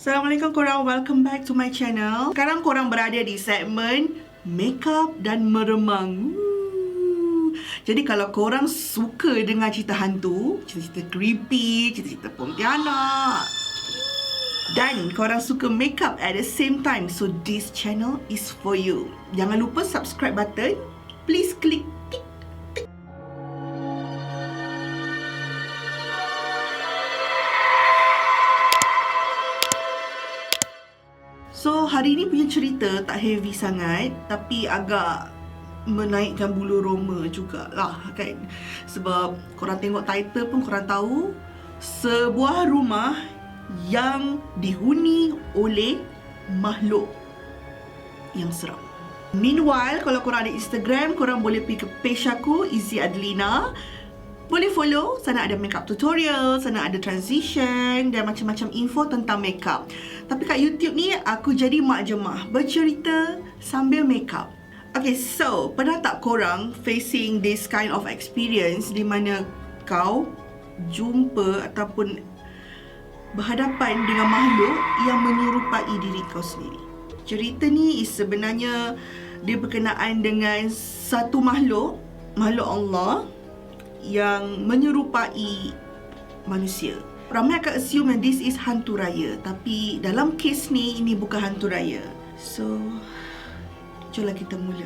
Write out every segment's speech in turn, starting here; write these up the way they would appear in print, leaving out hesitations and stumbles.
Assalamualaikum korang, welcome back to my channel. Sekarang korang berada di segmen makeup dan meremang. Jadi kalau korang suka dengar cerita hantu, cerita creepy, cerita Pontianak, dan korang suka makeup at the same time, so this channel is for you. Jangan lupa subscribe button. Please click tick. So hari ni punya cerita tak heavy sangat, tapi agak menaikkan bulu roma jugalah kan. Sebab korang tengok title pun korang tahu, sebuah rumah yang dihuni oleh makhluk yang seram. Meanwhile, kalau korang ada Instagram, korang boleh pergi ke page aku, Izzy Adlina. Boleh follow, sana ada makeup tutorial, sana ada transition dan macam-macam info tentang makeup. Tapi kat YouTube ni, aku jadi mak jemah, bercerita sambil makeup. Okay, so pernah tak korang facing this kind of experience di mana kau jumpa ataupun berhadapan dengan makhluk yang menyerupai diri kau sendiri? Cerita ni sebenarnya dia berkenaan dengan satu makhluk Allah yang menyerupai manusia. Ramai akan assume that this is hantu raya, tapi dalam kes ni, ini bukan hantu raya. So, jomlah kita mula.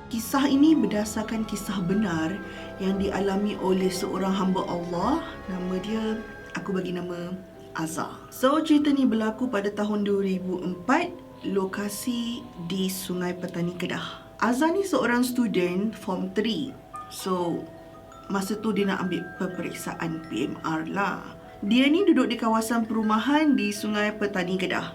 Kisah ini berdasarkan kisah benar yang dialami oleh seorang hamba Allah. Nama dia, aku bagi nama Azza. So, cerita ni berlaku pada tahun 2004, lokasi di Sungai Petani Kedah. Azza ni seorang student form 3. So, masa tu dia nak ambil peperiksaan PMR lah. Dia ni duduk di kawasan perumahan di Sungai Petani Kedah.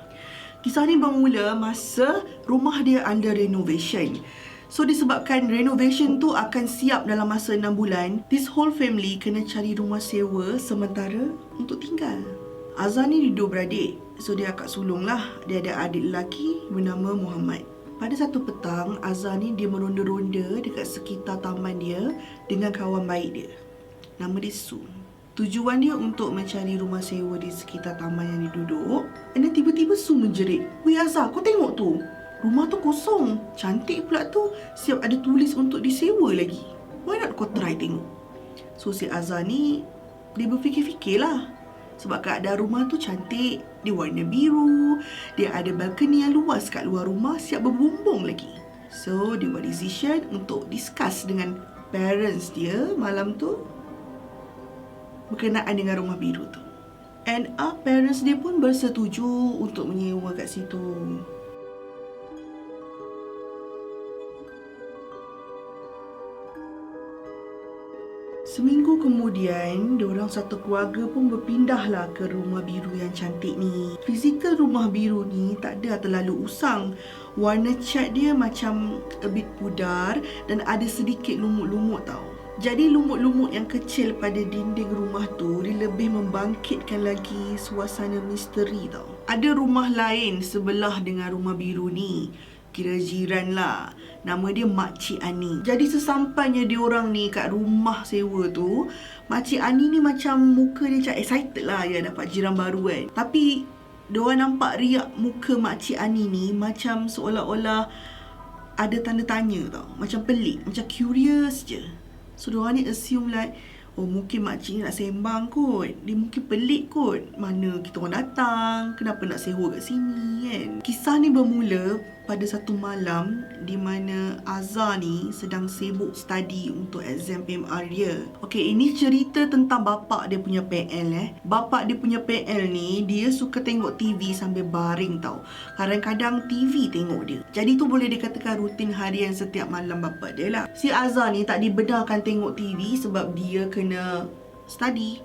Kisah ni bermula masa rumah dia under renovation. So, disebabkan renovation tu akan siap dalam masa 6 bulan, this whole family kena cari rumah sewa sementara untuk tinggal. Azza ni dua beradik, so dia akak sulung lah. Dia ada adik lelaki bernama Muhammad. Pada satu petang, Azza ni dia meronda-ronda dekat sekitar taman dia dengan kawan baik dia. Nama dia Su. Tujuan dia untuk mencari rumah sewa di sekitar taman yang dia duduk. Dan tiba-tiba Su menjerit, "Weh Azza, kau tengok tu, rumah tu kosong. Cantik pula tu, siap ada tulis untuk disewa lagi. Why not kau try tengok?" So si Azza ni, dia berfikir-fikir lah. Sebab keadaan rumah tu cantik, dia warna biru, dia ada balkoni yang luas kat luar rumah, siap berbumbung lagi. So, dia buat decision untuk discuss dengan parents dia malam tu berkenaan dengan rumah biru tu. And parents dia pun bersetuju untuk menyewa kat situ. Seminggu kemudian, diorang satu keluarga pun berpindahlah ke rumah biru yang cantik ni. Fizikal rumah biru ni tak ada terlalu usang. Warna cat dia macam a bit pudar dan ada sedikit lumut-lumut tau. Jadi lumut-lumut yang kecil pada dinding rumah tu, dia lebih membangkitkan lagi suasana misteri tau. Ada rumah lain sebelah dengan rumah biru ni, kira jiran lah. Nama dia Makcik Ani. Jadi sesampainya diorang ni kat rumah sewa tu, Makcik Ani ni macam muka dia macam excited lah ya dapat jiran baru kan. Tapi diorang nampak riak muka Makcik Ani ni macam seolah-olah ada tanda tanya tau. Macam pelik, macam curious je. So diorang ni assume like, oh mungkin makcik ni nak sembang kot, dia mungkin pelik kot, mana kita orang datang, kenapa nak sewa kat sini kan. Kisah ni bermula pada satu malam di mana Azza ni sedang sibuk study untuk exam PMR dia. Okey, ini cerita tentang bapak dia punya PL Bapak dia punya PL ni, dia suka tengok TV sambil baring tau. Kadang-kadang TV tengok dia. Jadi tu boleh dikatakan rutin harian setiap malam bapak dia lah. Si Azza ni tak dibenarkan tengok TV sebab dia kena study.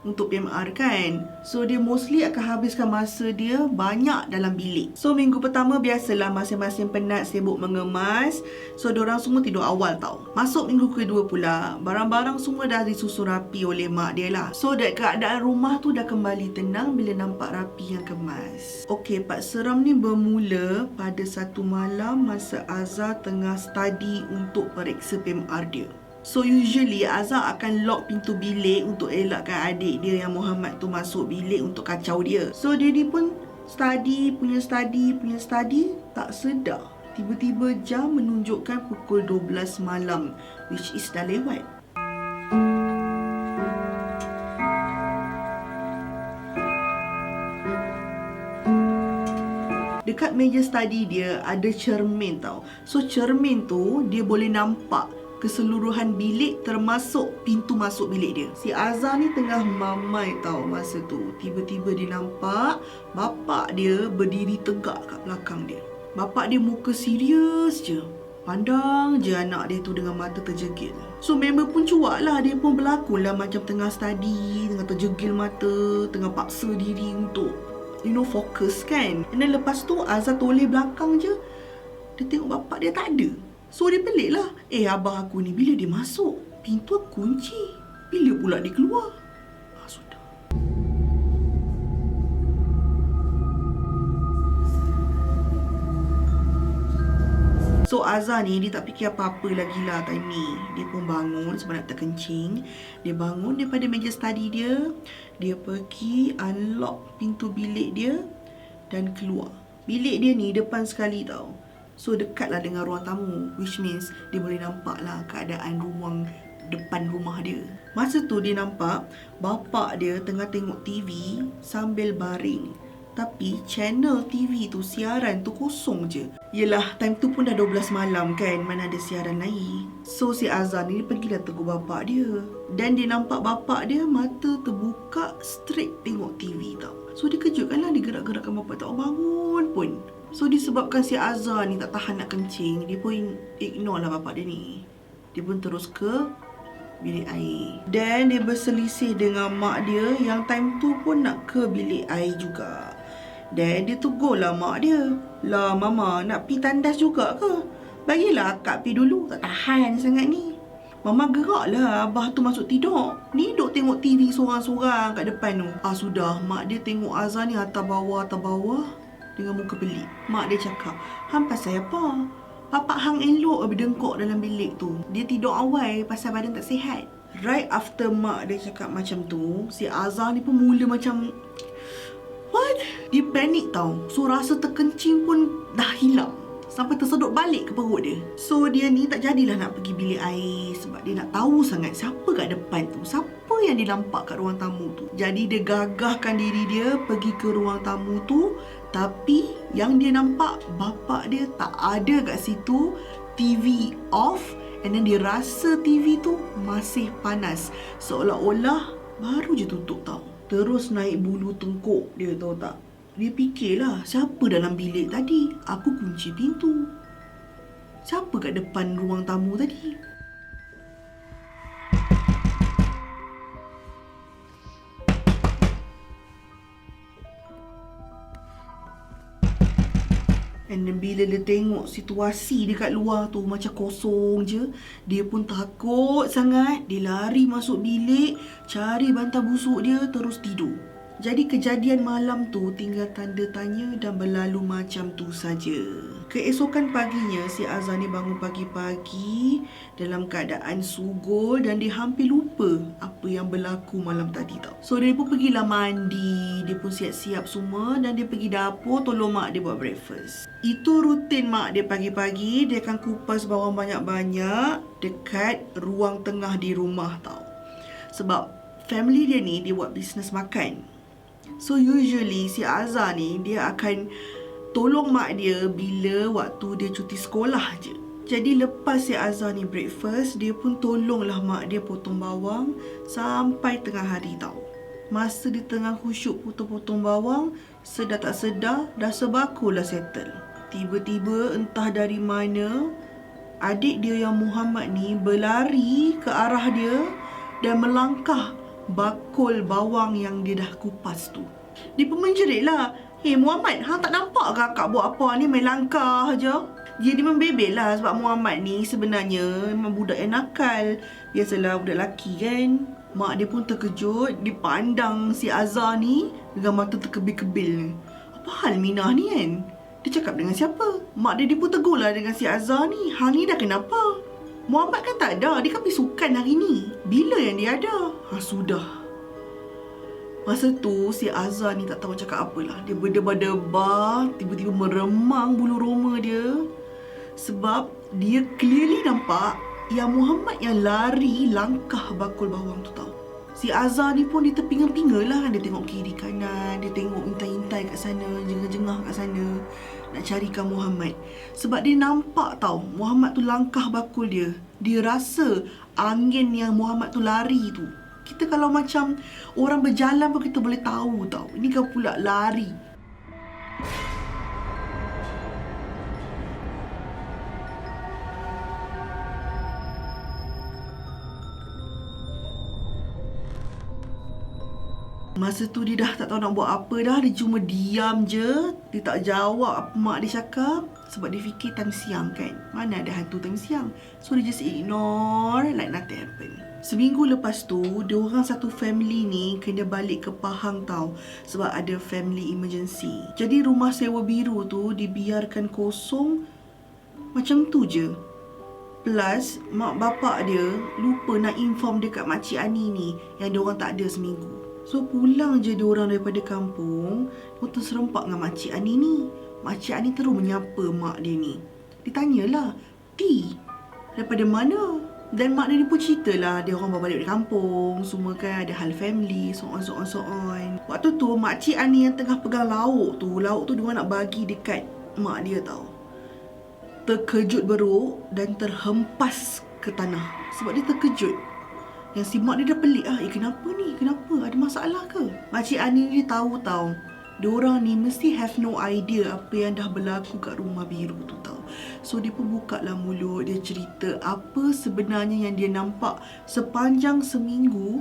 untuk PMR kan. So dia mostly akan habiskan masa dia banyak dalam bilik. So minggu pertama biasalah masing-masing penat sibuk mengemas. So diorang semua tidur awal tau. Masuk minggu kedua pula, barang-barang semua dah disusun rapi oleh mak dia lah. So keadaan rumah tu dah kembali tenang bila nampak rapi yang kemas. Okey, part seram ni bermula pada satu malam masa Azhar tengah study untuk periksa PMR dia. So usually Azhar akan lock pintu bilik untuk elakkan adik dia yang Muhammad tu masuk bilik untuk kacau dia. So dia ni pun study, tak sedar tiba-tiba jam menunjukkan pukul 12 malam, which is dah lewat. Dekat meja study dia ada cermin tau. So cermin tu dia boleh nampak keseluruhan bilik termasuk pintu masuk bilik dia. Si Azhar ni tengah mamai tau masa tu. Tiba-tiba dia nampak bapak dia berdiri tegak kat belakang dia. Bapak dia muka serius je. Pandang je anak dia tu dengan mata terjegil. So member pun cuak lah. Dia pun berlakon lah macam tengah study, tengah terjegil mata, tengah paksa diri untuk fokus kan. And then lepas tu Azhar toleh belakang je. Dia tengok bapak dia tak ada. So dia pelik lah. Abah aku ni bila dia masuk, pintu aku kunci. Bila pula dia keluar? Sudah. So Azhar ni dia tak fikir apa-apa lagi lah time ni. Dia pun bangun sebab nak terkencing. Dia bangun daripada meja study dia. Dia pergi unlock pintu bilik dia dan keluar. Bilik dia ni depan sekali tau. So dekat lah dengan ruang tamu, which means dia boleh nampak lah keadaan ruang depan rumah dia. Masa tu dia nampak bapak dia tengah tengok TV sambil baring. Tapi channel TV tu, siaran tu kosong je. Yelah, time tu pun dah 12 malam kan, mana ada siaran lain. So si Azhar ni pergilah tegur bapak dia. Dan dia nampak bapak dia mata terbuka straight tengok TV tau. So dia kejutkan lah, dia gerak-gerakkan bapak tak bangun pun. So disebabkan si Azhar ni tak tahan nak kencing, dia pun ignore lah bapak dia ni. Dia pun terus ke bilik air. Dan dia berselisih dengan mak dia yang time tu pun nak ke bilik air juga. Dan dia tegur lah mak dia. Lah mama nak pi tandas juga ke? Bagilah akak pi dulu, tak tahan sangat ni. Mama gerak lah abah tu masuk tidur. Ni duk tengok TV sorang-sorang kat depan tu. Sudah, mak dia tengok Azhar ni atas bawah dengan muka pelik. Mak dia cakap, hang pasal apa? Bapak hang elok berdengkok dalam bilik tu. Dia tidur awal pasal badan tak sihat. Right after mak dia cakap macam tu, si Azhar ni pun mula macam what? Dia panik tau. So rasa terkencing pun dah hilang. Sampai tersedut balik ke perut dia. So dia ni tak jadilah nak pergi bilik air sebab dia nak tahu sangat siapa kat depan tu, siapa yang dia nampak kat ruang tamu tu. Jadi dia gagahkan diri dia pergi ke ruang tamu tu. Tapi yang dia nampak bapak dia tak ada kat situ. TV off. And then dia rasa TV tu masih panas, seolah-olah baru je tutup tau. Terus naik bulu tengkuk dia, tahu tak? Dia fikirlah, siapa dalam bilik tadi? Aku kunci pintu. Siapa kat depan ruang tamu tadi? And then bila dia tengok situasi dekat luar tu macam kosong je, dia pun takut sangat. Dia lari masuk bilik, cari bantal busuk dia, terus tidur. Jadi kejadian malam tu tinggal tanda tanya dan berlalu macam tu saja. Keesokan paginya si Azhar ni bangun pagi-pagi dalam keadaan sugul dan dia hampir lupa apa yang berlaku malam tadi tau. So dia pun pergilah mandi, dia pun siap-siap semua dan dia pergi dapur tolong mak dia buat breakfast. Itu rutin mak dia pagi-pagi, dia akan kupas bawang banyak-banyak dekat ruang tengah di rumah tau. Sebab family dia ni dia buat bisnes makan. So usually si Azhar ni dia akan tolong mak dia bila waktu dia cuti sekolah je. Jadi lepas si Azhar ni breakfast, dia pun tolonglah mak dia potong bawang sampai tengah hari tau. Masa dia tengah khusyuk potong-potong bawang, sedar tak sedar dah sebakulah settle. Tiba-tiba entah dari mana, adik dia yang Muhammad ni berlari ke arah dia dan melangkah bakul bawang yang dia dah kupas tu. Dia pun menjerit lah, Muhammad, hang tak nampak ke akak buat apa ni, main langkah je. Dia membebel lah sebab Muhammad ni sebenarnya memang budak yang nakal. Biasalah budak lelaki kan. Mak dia pun terkejut, dia pandang si Azhar ni dengan mata terkebil-kebil. Apa hal Minah ni kan? Dia cakap dengan siapa? Mak dia pun tegur lah dengan si Azhar ni. Hang ni dah kenapa? Muhammad kan tak ada, dia kan pergi sukan hari ni. Bila yang dia ada? Sudah. Masa tu si Azhar ni tak tahu cakap apalah. Dia berdebar-debar, tiba-tiba meremang bulu roma dia. Sebab dia clearly nampak yang Muhammad yang lari langkah bakul bawang tu tau. Si Azhar ni pun dia terpinga-pinga lah. Dia tengok kiri kanan, dia tengok intai-intai kat sana, jengah-jengah kat sana, nak carikan Muhammad. Sebab dia nampak tau, Muhammad tu langkah bakul dia. Dia rasa angin yang Muhammad tu lari tu. Kita kalau macam orang berjalan pun kita boleh tahu tau. Ini kan pula lari. Masa tu dia dah tak tahu nak buat apa dah. Dia cuma diam je. Dia tak jawab apa mak dia cakap. Sebab dia fikir time siang kan. Mana ada hantu time siang. So dia just ignore like nothing happen. Seminggu lepas tu, diorang satu family ni kena balik ke Pahang tau. Sebab ada family emergency. Jadi rumah sewa biru tu dibiarkan kosong macam tu je. Plus, mak bapak dia lupa nak inform dekat makcik Ani ni yang diorang tak ada seminggu. So pulang je diorang daripada kampung, diorang terserempak dengan makcik Ani ni. Makcik Ani terus menyapa mak dia ni. Dia tanyalah, Ti, daripada mana? Dan mak dia pun ceritalah dia orang bawa balik dari kampung, semua kan ada hal family, so on. Waktu tu makcik Ani yang tengah pegang lauk tu diorang nak bagi dekat mak dia tau. Terkejut beruk dan terhempas ke tanah. Sebab dia terkejut. Yang si mak dia dah pelik kenapa ni? Kenapa? Ada masalah ke? Makcik Ani ni tahu tau. Diorang ni mesti have no idea apa yang dah berlaku kat rumah biru tu tau. So dia pun buka lah mulut. Dia cerita apa sebenarnya yang dia nampak sepanjang seminggu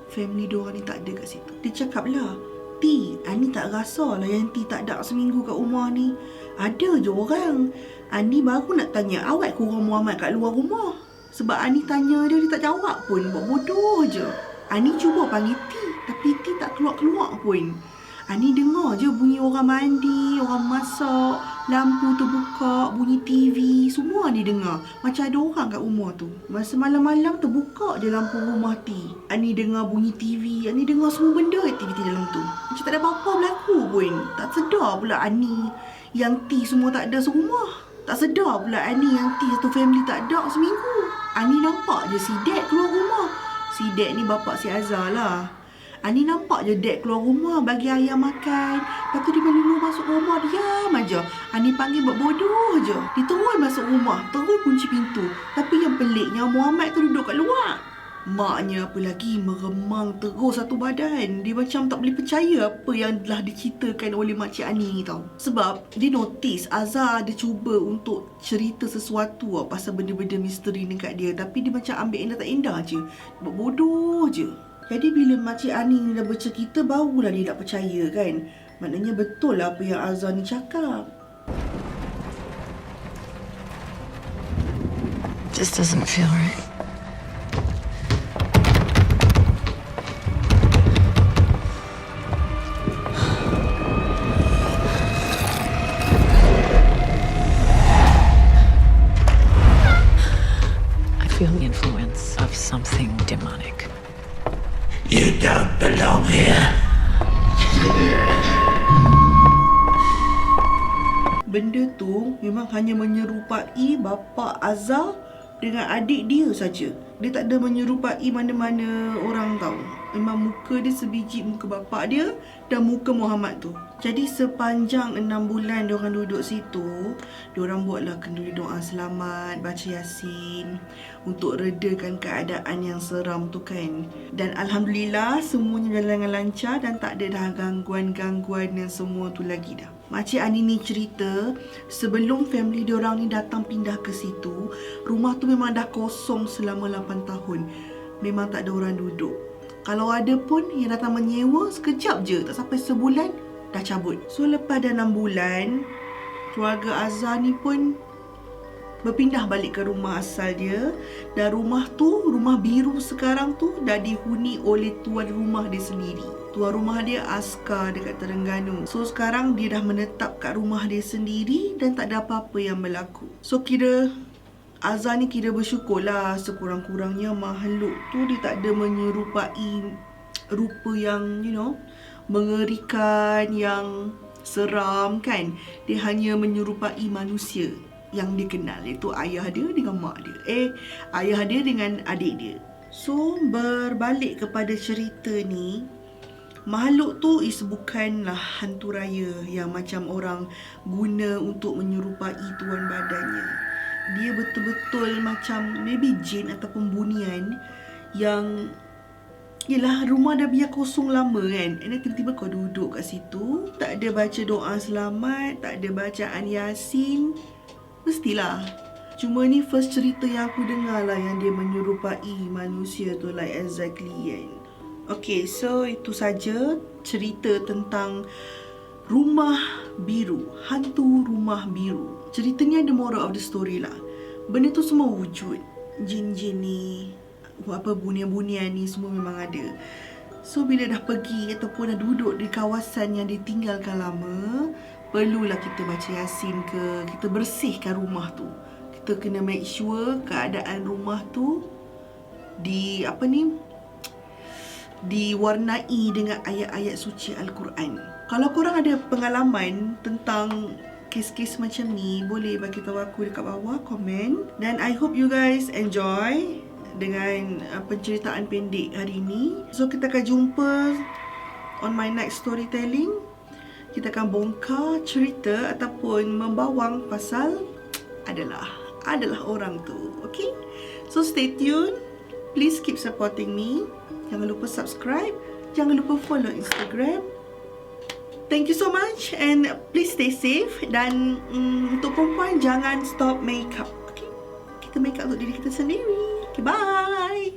family diorang ni tak ada kat situ. Dia cakap lah, Ti, Ani tak rasa lah yang Ti tak ada seminggu kat rumah ni. Ada je orang. Ani baru nak tanya awak kurang Muhammad kat luar rumah. Sebab Ani tanya dia tak jawab pun. Buat bodoh je. Ani cuba panggil Ti, tapi Ti tak keluar-keluar pun. Ani dengar je bunyi orang mandi, orang masak, lampu terbuka, bunyi TV, semua Ani dengar. Macam ada orang kat rumah tu. Masa malam-malam terbuka je lampu rumah Ti. Ani dengar bunyi TV, Ani dengar semua benda aktiviti dalam tu. Macam tak ada apa-apa berlaku pun. Tak sedar pula Ani yang Ti semua tak ada serumah. Tak sedar pula Ani yang Ti satu family tak ada seminggu. Ani nampak je si Dad keluar rumah. Si Dad ni bapak si Azhar lah. Ani nampak je Dad keluar rumah bagi ayam makan. Lepas tu dia melulu masuk rumah, diam aja. Ani panggil buat bodoh je. Dia terus masuk rumah, terus kunci pintu. Tapi yang peliknya Muhammad tu duduk kat luar. Maknya apa lagi, meremang terus satu badan. Dia macam tak boleh percaya apa yang telah diceritakan oleh makcik Ani tau. Sebab dia notice Azhar dia cuba untuk cerita sesuatu pasal benda-benda misteri dekat dia. Tapi dia macam ambil yang tak indah je. Dia buat bodoh je. Jadi bila makcik Ani ni dah bercerita, barulah dia tak percaya kan. Maknanya betul lah apa yang Azhar ni cakap. This doesn't feel right. I feel the influence of something demonic. You don't belong here. Benda tu memang hanya menyerupai bapa Azhar dengan adik dia saja. Dia tak ada menyerupai mana-mana orang tahu. Memang muka dia sebiji muka bapa dia dan muka Muhammad tu. Jadi sepanjang 6 bulan diorang duduk situ, diorang buatlah kenduri doa selamat, baca Yasin untuk redakan keadaan yang seram tu kan. Dan Alhamdulillah semuanya berjalan dengan lancar dan tak ada dah gangguan-gangguan yang semua tu lagi dah. Makcik Ani ni cerita sebelum family diorang ni datang pindah ke situ, rumah tu memang dah kosong selama 8 tahun. Memang tak ada orang duduk. Kalau ada pun yang datang menyewa, sekejap je, tak sampai sebulan dah cabut. So lepas dah 6 bulan, keluarga Azhar ni pun berpindah balik ke rumah asal dia. Dan rumah tu, rumah biru sekarang tu, dah dihuni oleh tuan rumah dia sendiri. Tuan rumah dia askar dekat Terengganu. So sekarang dia dah menetap kat rumah dia sendiri dan tak ada apa-apa yang berlaku. So kira Azhar ni kira bersyukur lah, sekurang-kurangnya makhluk tu dia tak ada menyerupai rupa yang mengerikan, yang seram kan. Dia hanya menyerupai manusia yang dia kenal, iaitu ayah dia dengan mak dia. Ayah dia dengan adik dia. So berbalik kepada cerita ni, makhluk tu bukanlah hantu raya yang macam orang guna untuk menyerupai tuan badannya. Dia betul-betul macam maybe jin ataupun bunian yang yelah, rumah dah biar kosong lama kan, and then tiba-tiba kau duduk kat situ, tak ada baca doa selamat, tak ada bacaan Yasin. Mestilah. Cuma ni first cerita yang aku dengar lah yang dia menyerupai manusia tu, like exactly kan. Okay, so itu saja cerita tentang rumah biru, hantu rumah biru. Ceritanya ada moral of the story lah. Benda tu semua wujud. Jin-jin ni, bunian-bunian ni semua memang ada. So bila dah pergi ataupun dah duduk di kawasan yang ditinggalkan lama, perlulah kita baca Yasin ke, kita bersihkan rumah tu. Kita kena make sure keadaan rumah tu diwarnai dengan ayat-ayat suci Al-Quran. Kalau korang ada pengalaman tentang kes-kes macam ni, boleh bagi tahu aku dekat bawah komen. Dan I hope you guys enjoy dengan penceritaan pendek hari ini. So kita akan jumpa on my next storytelling. Kita akan bongkar cerita ataupun membawang pasal adalah orang tu. Okay, so stay tune. Please keep supporting me. Jangan lupa subscribe, jangan lupa follow Instagram. Thank you so much and please stay safe. Dan untuk perempuan, jangan stop make up. Okay, kita make up untuk diri kita sendiri. Okay, bye.